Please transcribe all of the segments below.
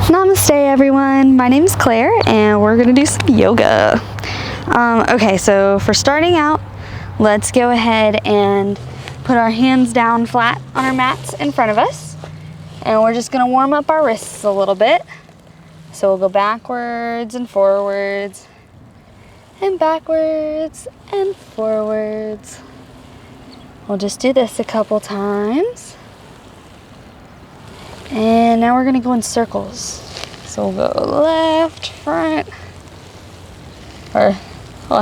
Namaste everyone, my name is Claire and we're gonna do some yoga. Okay, so for starting out, let's go ahead and put our hands down flat on our mats in front of us, and we're just gonna warm up our wrists a little bit. So we'll go backwards and forwards and backwards and forwards. We'll just do this a couple times. And now we're gonna go in circles. So we'll go left, front, I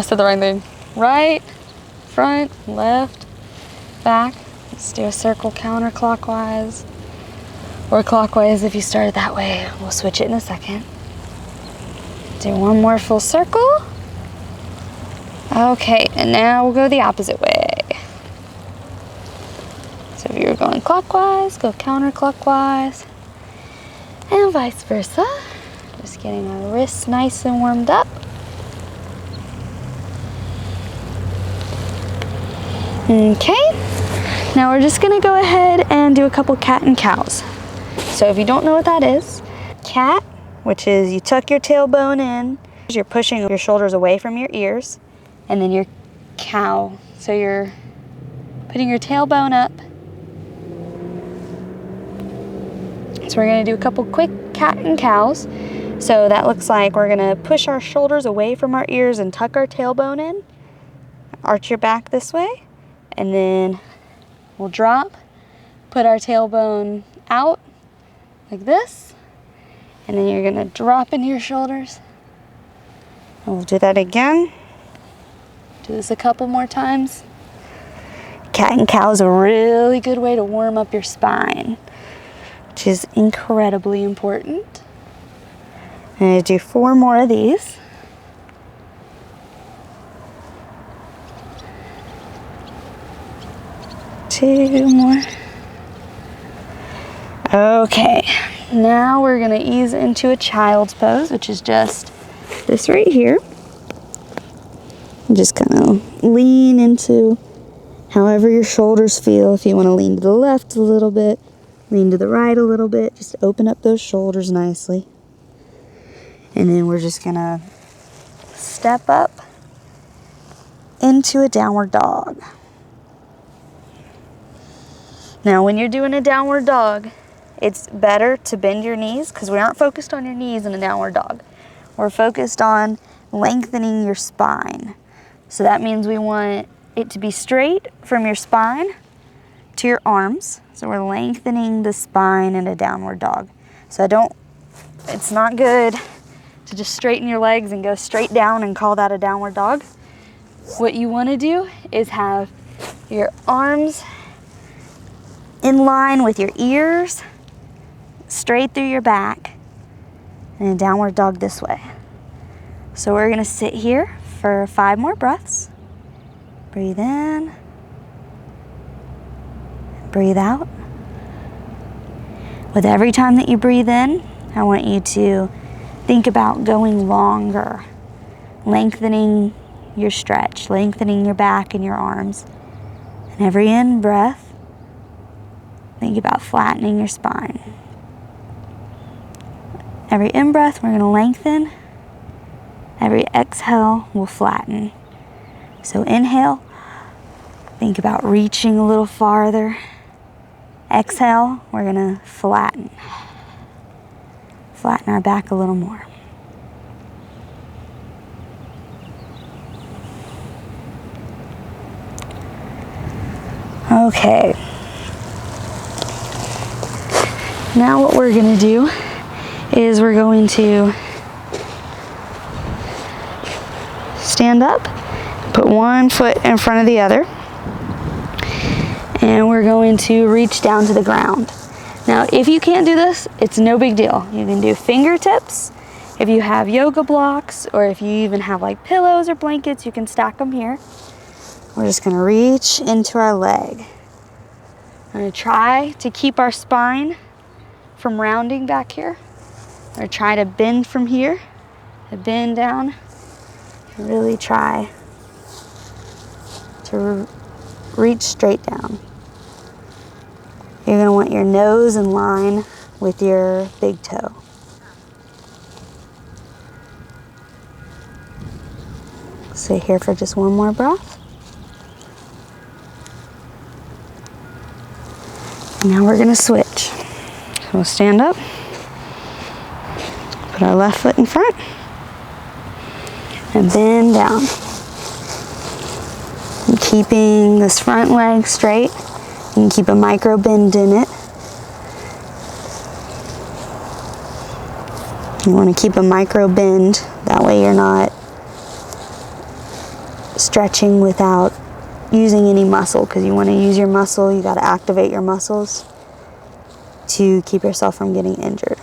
said the wrong thing. Right, front, left, back. Let's do a circle counterclockwise or clockwise if you started that way. We'll switch it in a second. Do one more full circle. Okay, and now we'll go the opposite way. So if you were going clockwise, go counterclockwise, and vice versa. Just getting our wrists nice and warmed up. Okay, now we're just gonna go ahead and do a couple cat and cows. So if you don't know what that is, cat, which is you tuck your tailbone in, you're pushing your shoulders away from your ears, and then your cow, so you're putting your tailbone up. So we're gonna do a couple quick cat and cows. So that looks like we're gonna push our shoulders away from our ears and tuck our tailbone in. Arch your back this way, and then we'll drop, put our tailbone out like this, and then you're gonna drop into your shoulders. And we'll do that again. Do this a couple more times. Cat and cow is a really good way to warm up your spine, which is incredibly important. I'm gonna do 4 more of these. Two more. Okay, now we're gonna ease into a child's pose, which is just this right here. Just kind of lean into however your shoulders feel. If you want to lean to the left a little bit, lean to the right a little bit, just open up those shoulders nicely. And then we're just gonna step up into a downward dog. Now when you're doing a downward dog, it's better to bend your knees because we aren't focused on your knees in a downward dog. We're focused on lengthening your spine. So that means we want it to be straight from your spine to your arms. So we're lengthening the spine in a downward dog. So it's not good to just straighten your legs and go straight down and call that a downward dog. What you want to do is have your arms in line with your ears, straight through your back, and a downward dog this way. So we're going to sit here for 5 more breaths. Breathe in, breathe out. With every time that you breathe in, I want you to think about going longer, lengthening your stretch, lengthening your back and your arms. And every in-breath, think about flattening your spine. Every in-breath, we're going to lengthen. Every exhale, we'll flatten. So inhale, think about reaching a little farther. Exhale, we're going to flatten. Flatten our back a little more. Okay. Now what we're going to do is we're going to stand up, put one foot in front of the other, and we're going to reach down to the ground. Now, if you can't do this, it's no big deal. You can do fingertips. If you have yoga blocks, or if you even have like pillows or blankets, you can stack them here. We're just gonna reach into our leg. I'm gonna try to keep our spine from rounding back here. We're gonna try to bend from here, to bend down, and really try to reach straight down. You're going to want your nose in line with your big toe. Stay here for just one more breath. And now we're gonna switch. So we'll stand up, put our left foot in front, and bend down. And keeping this front leg straight, you can keep a micro bend in it. You want to keep a micro bend, that way you're not stretching without using any muscle, because you want to use your muscle, you got to activate your muscles to keep yourself from getting injured.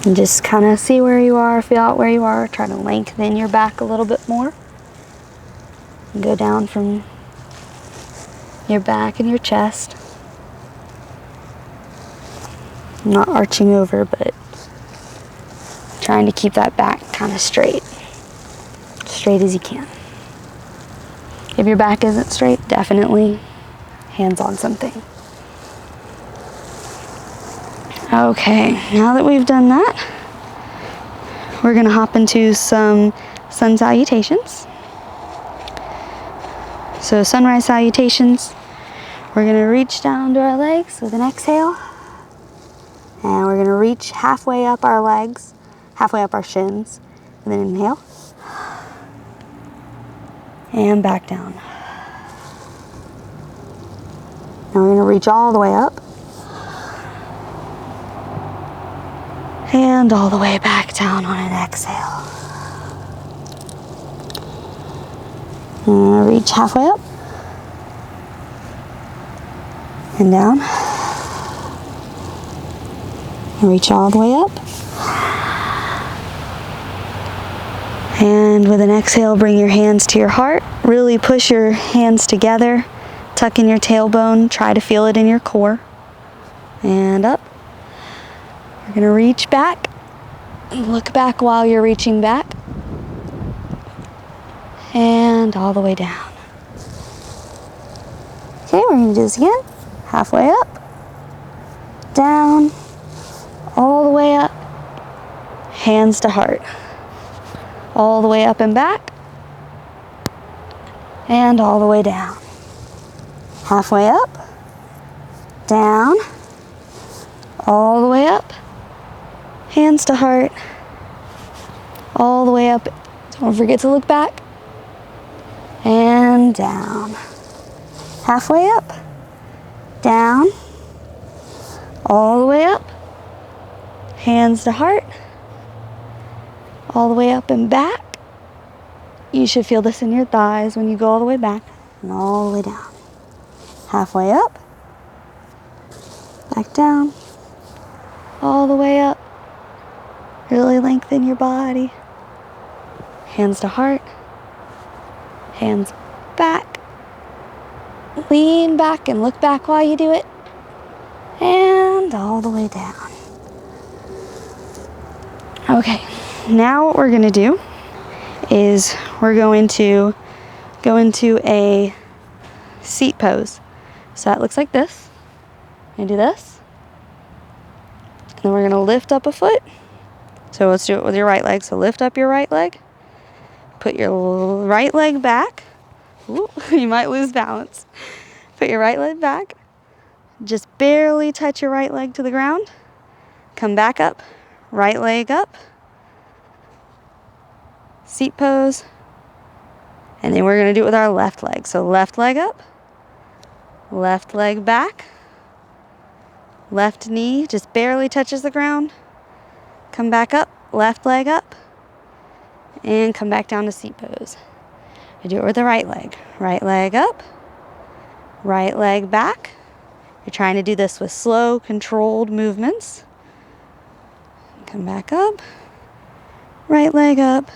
And just kind of see where you are, feel out where you are, try to lengthen your back a little bit more. And go down from your back and your chest. I'm not arching over, but trying to keep that back kind of straight as you can. If your back isn't straight, definitely hands on something. Okay, now that we've done that, we're gonna hop into some sun salutations. So sunrise salutations, we're gonna reach down to our legs with an exhale. And we're gonna reach halfway up our legs, halfway up our shins, and then inhale. And back down. Now we're gonna reach all the way up. And all the way back down on an exhale. And reach halfway up. And down. And reach all the way up. And with an exhale, bring your hands to your heart. Really push your hands together. Tuck in your tailbone. Try to feel it in your core. And up. We're going to reach back. Look back while you're reaching back. And all the way down. Okay, we're going to do this again. Halfway up. Down. All the way up. Hands to heart. All the way up and back. And all the way down. Halfway up. Down. All the way up. Hands to heart. All the way up. Don't forget to look back. And down. Halfway up. Down. All the way up. Hands to heart. All the way up and back. You should feel this in your thighs when you go all the way back. And all the way down. Halfway up. Back down. All the way up. Really lengthen your body. Hands to heart. Hands back. Lean back and look back while you do it. And all the way down. Okay, now what we're going to do is we're going to go into a seat pose. So that looks like this. And do this. And then we're going to lift up a foot. So let's do it with your right leg. So lift up your right leg. Put your right leg back. Ooh, you might lose balance. Put your right leg back. Just barely touch your right leg to the ground. Come back up. Right leg up. Seat pose. And then we're going to do it with our left leg. So left leg up. Left leg back. Left knee just barely touches the ground. Come back up. Left leg up. And come back down to seat pose. I do it with the right leg. Right leg up. Right leg back. You're trying to do this with slow, controlled movements. Come back up. Right leg up.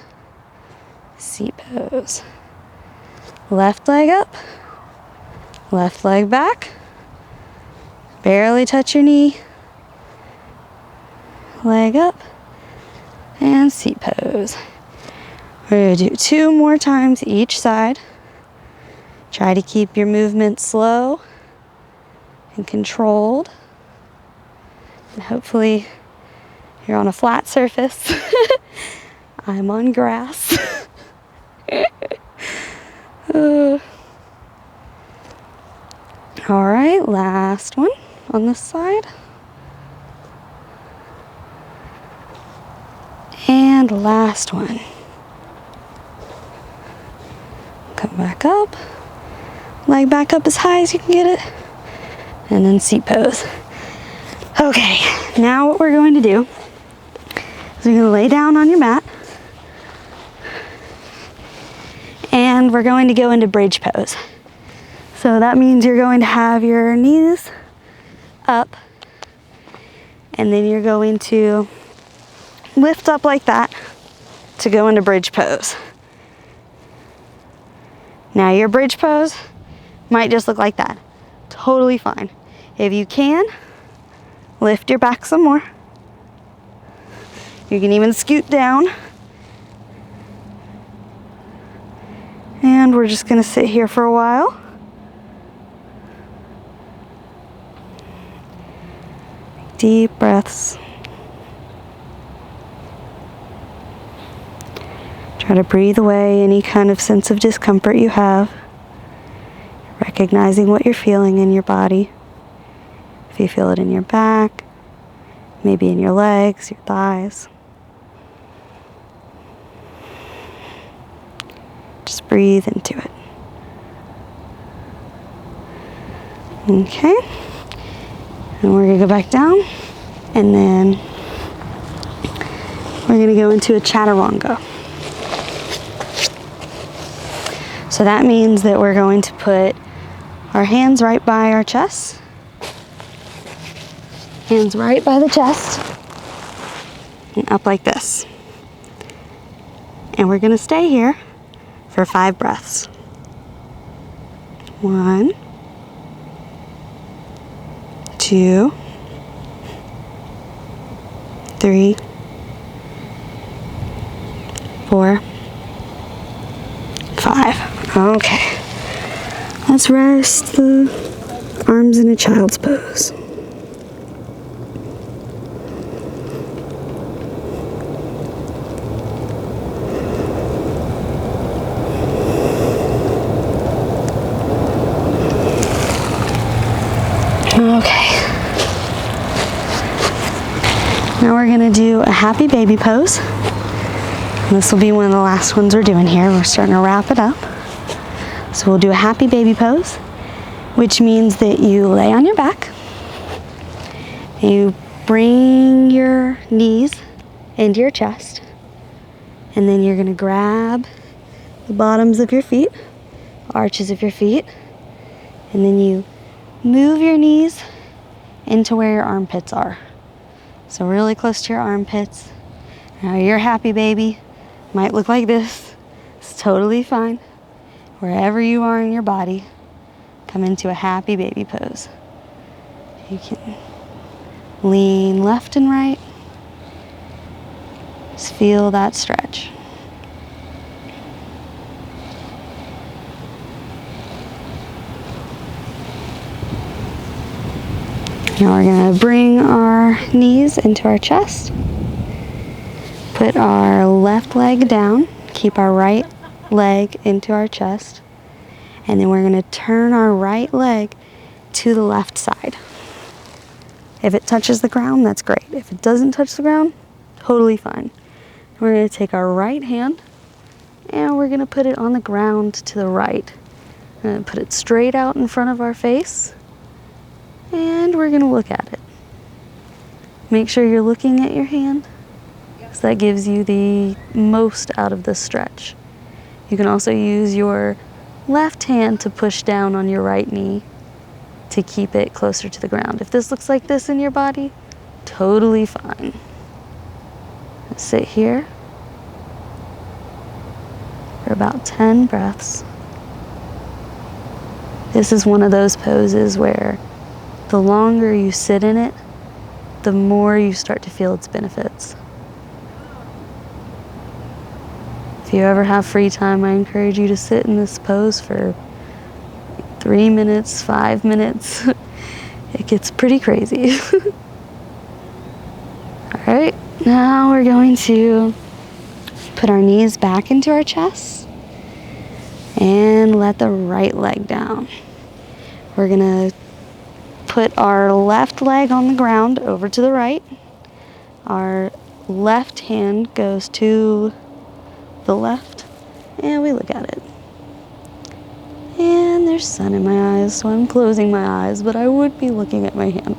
Seat pose. Left leg up. Left leg back. Barely touch your knee. Leg up. And seat pose. We're going to do 2 more times each side. Try to keep your movement slow and controlled. And hopefully you're on a flat surface. I'm on grass. All right, last one on this side. And last one. Come back up. Leg back up as high as you can get it. And then seat pose. Okay, now what we're going to do is you're going to lay down on your mat. And we're going to go into bridge pose. So that means you're going to have your knees up. And then you're going to lift up like that to go into bridge pose. Now your bridge pose might just look like that. Totally fine. If you can, lift your back some more. You can even scoot down. And we're just going to sit here for a while. Deep breaths. Try to breathe away any kind of sense of discomfort you have. Recognizing what you're feeling in your body. If you feel it in your back, maybe in your legs, your thighs. Just breathe into it. Okay. And we're going to go back down. And then we're going to go into a Chaturanga. So that means that we're going to put our hands right by our chest. Hands right by the chest. And up like this. And we're going to stay here for 5 breaths. 1, 2, 3, 4, 5. Okay. Let's rest the arms in a child's pose. Okay. Now we're going to do a happy baby pose. And this will be one of the last ones we're doing here. We're starting to wrap it up. So we'll do a happy baby pose, which means that you lay on your back. You bring your knees into your chest. And then you're going to grab the bottoms of your feet, arches of your feet. And then you move your knees into where your armpits are. So really close to your armpits. Now your happy baby might look like this. It's totally fine. Wherever you are in your body, come into a happy baby pose. You can lean left and right. Just feel that stretch. Now we're going to bring our knees into our chest. Put our left leg down. Keep our right leg into our chest. And then we're going to turn our right leg to the left side. If it touches the ground, that's great. If it doesn't touch the ground, totally fine. We're going to take our right hand and we're going to put it on the ground to the right. We're going to put it straight out in front of our face. And we're going to look at it. Make sure you're looking at your hand, because that gives you the most out of this stretch. You can also use your left hand to push down on your right knee to keep it closer to the ground. If this looks like this in your body, totally fine. Sit here for about 10 breaths. This is one of those poses where the longer you sit in it, the more you start to feel its benefits. If you ever have free time, I encourage you to sit in this pose for 3 minutes, 5 minutes. It gets pretty crazy. Alright, now we're going to put our knees back into our chest and let the right leg down. We're gonna put our left leg on the ground over to the right. Our left hand goes to the left, and we look at it. And there's sun in my eyes, so I'm closing my eyes, but I would be looking at my hand.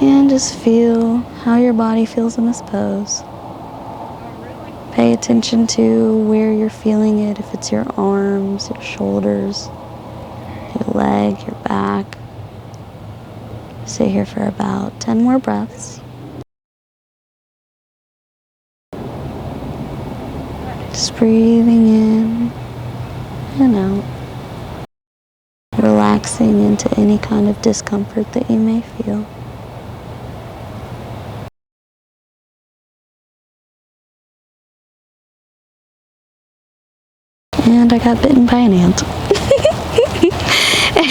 And just feel how your body feels in this pose. Pay attention to where you're feeling it, if it's your arms, your shoulders, your leg, your back. Stay here for about 10 more breaths. Just breathing in and out. Relaxing into any kind of discomfort that you may feel. And I got bitten by an ant.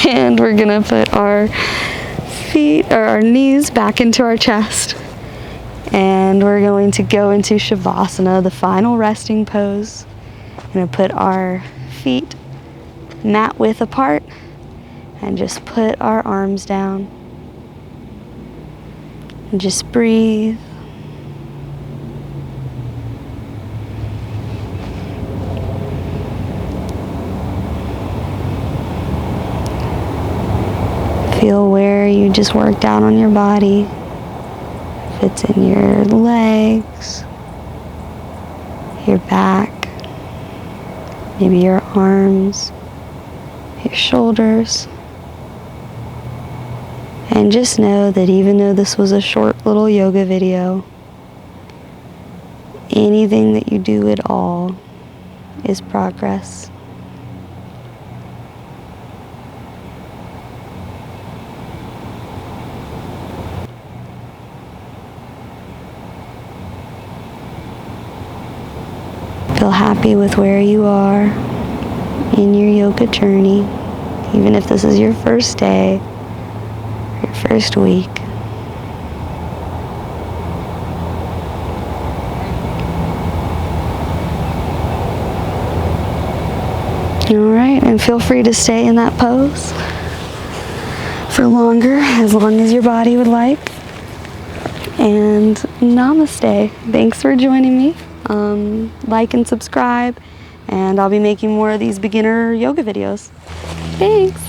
And we're gonna put our feet or our knees back into our chest. And we're going to go into Shavasana, the final resting pose. We're gonna put our feet mat width apart and just put our arms down. And just breathe. Feel where you just worked out on your body. If it's in your legs, your back, maybe your arms, your shoulders. And just know that even though this was a short little yoga video, anything that you do at all is progress. Feel happy with where you are in your yoga journey, even if this is your first day, your first week. Alright, and feel free to stay in that pose for longer, as long as your body would like. And namaste. Thanks for joining me. Like and subscribe, and I'll be making more of these beginner yoga videos. Thanks.